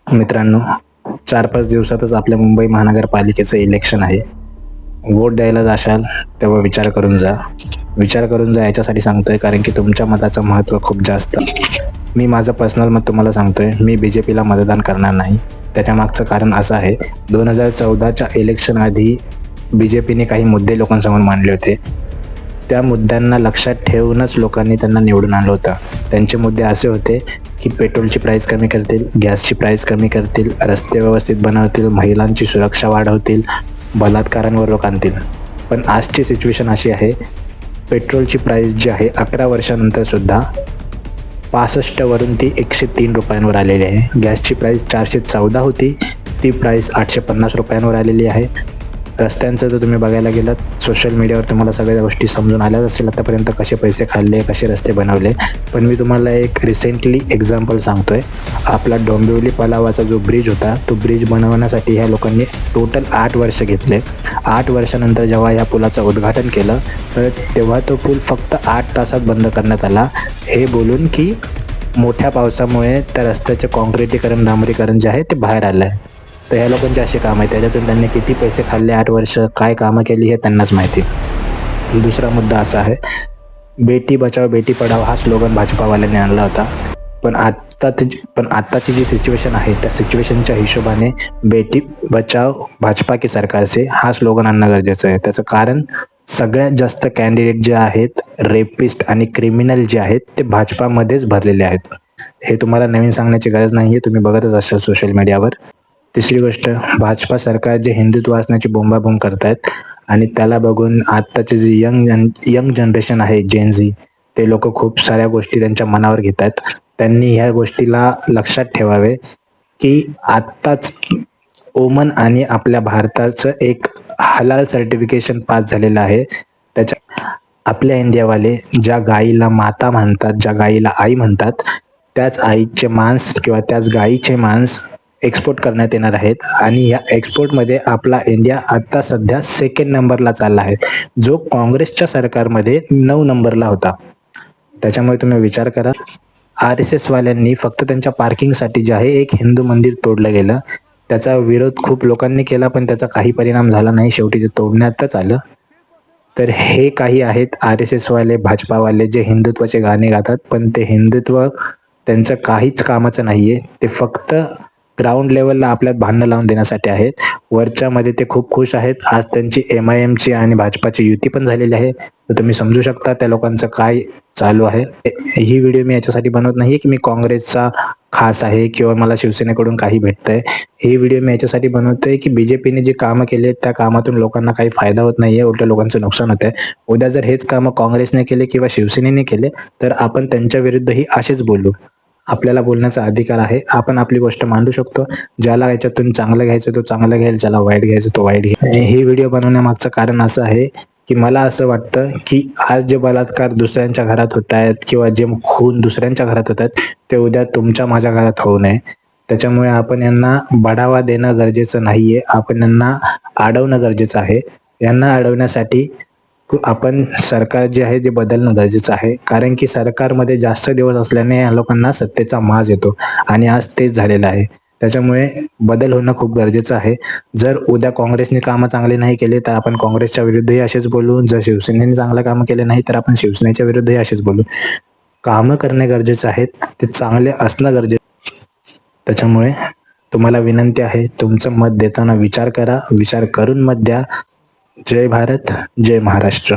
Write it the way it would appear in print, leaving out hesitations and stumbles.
मित्रांनो, 4-5 दिवसातच आपल्या मुंबई महानगरपालिकेचं इलेक्शन आहे. वोट द्यायला जाशाल तेव्हा विचार करून जा. विचार करून जा याच्यासाठी सांगतोय कारण की तुमच्या मताचं महत्त्व खूप जास्त. मी माझं पर्सनल मत तुम्हाला सांगतोय. मी BJPला मतदान करणार नाही. त्याच्यामागचं कारण असं आहे, 2014च्या इलेक्शन आधी BJPने काही मुद्दे लोकांसमोर मांडले होते. त्या मुद्द्यांना लक्षात ठेवूनच लोकांनी त्यांना निवडून आणलं होतं. त्यांचे मुद्दे असे होते की पेट्रोलची प्राईस कमी करतील, गॅसची प्राईस कमी करतील, रस्ते व्यवस्थित बनवतील, महिलांची सुरक्षा वाढवतील, बलात्कारांवर रोक आणतील. पण आजची सिच्युएशन अशी आहे, पेट्रोलची प्राईस जी आहे 11 वर्षानंतर सुद्धा 65 वरून ती 103 रुपयांवर आलेली आहे. गॅसची प्राईस 414 होती, ती प्राईस 850 रुपयांवर आलेली आहे. रस्त्यांचं जर तुम्ही बघायला गेलात, सोशल मीडियावर तुम्हाला सगळ्या गोष्टी समजून आल्याच असतील आतापर्यंत, कसे पैसे खाल्ले, कसे रस्ते बनवले. पण मी तुम्हाला एक रिसेंटली एक्झाम्पल सांगतोय. आपला डोंबिवली पलावाचा जो ब्रिज होता, तो ब्रिज बनवण्यासाठी ह्या लोकांनी टोटल 8 वर्ष घेतले. 8 वर्षानंतर जेव्हा या पुलाचं उद्घाटन केलं, तर तेव्हा तो पूल फक्त 8 तासात बंद करण्यात आला, हे बोलून की मोठ्या पावसामुळे त्या रस्त्याचे काँक्रिटीकरण, डांबरीकरण जे आहे ते बाहेर आलं आहे. तर ह्या लोकांची अशी कामं आहे, त्याच्यातून त्यांनी किती पैसे खाल्ले 8 वर्ष, काय कामं केली हे त्यांनाच माहिती. दुसरा मुद्दा असा आहे, बेटी बचाव बेटी पढाओ हा स्लोगन भाजपावाल्यांनी आणला होता. पण आत्ताची जी सिच्युएशन आहे, त्या सिच्युएशनच्या हिशोबाने बेटी बचाव भाजपा की सरकार से हा स्लोगन आणणं गरजेचं आहे. त्याचं कारण सगळ्यात जास्त कॅन्डिडेट जे आहेत, रेपिस्ट आणि क्रिमिनल जे आहेत, ते भाजपामध्येच भरलेले आहेत. हे तुम्हाला नवीन सांगण्याची गरज नाही आहे, तुम्ही बघतच असाल सोशल मीडियावर. तिसरी गोष्ट, भाजपा सरकार जे हिंदुत्व असण्याची बोंबाबोंब करतायत आणि त्याला बघून आत्ताचे जे यंग जनरेशन आहे, जेन झी, ते लोक खूप साऱ्या गोष्टी त्यांच्या मनावर घेत आहेत. त्यांनी ह्या गोष्टीला लक्षात ठेवावे की आत्ताच ओमन आणि आपल्या भारताचं एक हलाल सर्टिफिकेशन पास झालेलं आहे. त्याच्या आपल्या इंडियावाले ज्या गाईला माता म्हणतात, ज्या गाईला आई म्हणतात, त्याच आईचे मांस किंवा त्याच गाईचे मांस एक्सपोर्ट करण्यात येणार आहेत. आणि या एक्सपोर्टमध्ये आपला इंडिया आता सध्या 2nd नंबरला चालला आहे, जो काँग्रेसच्या सरकारमध्ये 9 नंबरला होता. त्याच्यामुळे तुम्ही विचार करा, RSS वाल्यांनी फक्त त्यांच्या पार्किंगसाठी जे आहे एक हिंदू मंदिर तोडलं गेलं. त्याचा विरोध खूप लोकांनी केला, पण त्याचा काही परिणाम झाला नाही, शेवटी ते तोडण्यातच आलं. तर हे काही आहेत RSS वाले, भाजपावाले जे हिंदुत्वाचे गाणे गातात, पण ते हिंदुत्व त्यांचं काहीच कामाचं नाहीये. ते फक्त ग्राउंड लेवलला आपल्यात भांडणं लावून देण्यासाठी आहेत. वरच्यामध्ये ते खूप खुश आहेत. आज त्यांची MIMची आणि भाजपाची युती पण झालेली आहे. तर तुम्ही समजू शकता त्या लोकांचं काय चालू आहे. ही व्हिडिओ मी याच्यासाठी बनवत नाही की मी काँग्रेसचा खास आहे किंवा मला शिवसेनेकडून काही भेटतंय. ही व्हिडिओ मी याच्यासाठी बनवतोय की BJPने जे कामं केले, त्या कामातून लोकांना काही फायदा होत नाहीये, उलट लोकांचं नुकसान होत आहे. उद्या जर हेच कामं काँग्रेसने केले किंवा शिवसेनेने केले, तर आपण त्यांच्या विरुद्धही असेच बोलू. आपल्याला बोलण्याचा अधिकार आहे. आपण आपली गोष्ट मांडू शकतो. ज्याला याच्यातून चांगलं घ्यायचं तो चांगलं घेईल, ज्याला वाईट घ्यायचं तो वाईट घेईल. ही व्हिडिओ बनवण्यामागचं कारण असं आहे की मला असं वाटतं की आज जे बलात्कार दुसऱ्यांच्या घरात होत आहेत किंवा जे खून दुसऱ्यांच्या घरात होत आहेत, ते उद्या तुमच्या माझ्या घरात होऊ नये. त्याच्यामुळे आपण यांना बढावा देणं गरजेचं नाहीये, आपण यांना अडवणं गरजेचं आहे. यांना अडवण्यासाठी आपण सरकार जे आहे ते बदलणं गरजेचं आहे. कारण की सरकारमध्ये जास्त दिवस असल्याने या लोकांना सत्तेचा माज येतो आणि आज तेच झालेलं आहे. त्याच्यामुळे बदल होणं खूप गरजेचं आहे. जर उद्या काँग्रेसने कामं चांगले नाही केले, तर आपण काँग्रेसच्या विरुद्धही असेच बोलू. जर शिवसेनेने चांगलं कामं केले नाही, तर आपण शिवसेनेच्या विरुद्धही असेच बोलू. कामं करणे गरजेचं आहे, ते चांगले असणं गरजेचं. त्याच्यामुळे तुम्हाला विनंती आहे, तुमचं मत देताना विचार करा, विचार करून मत द्या. जय भारत, जय महाराष्ट्र.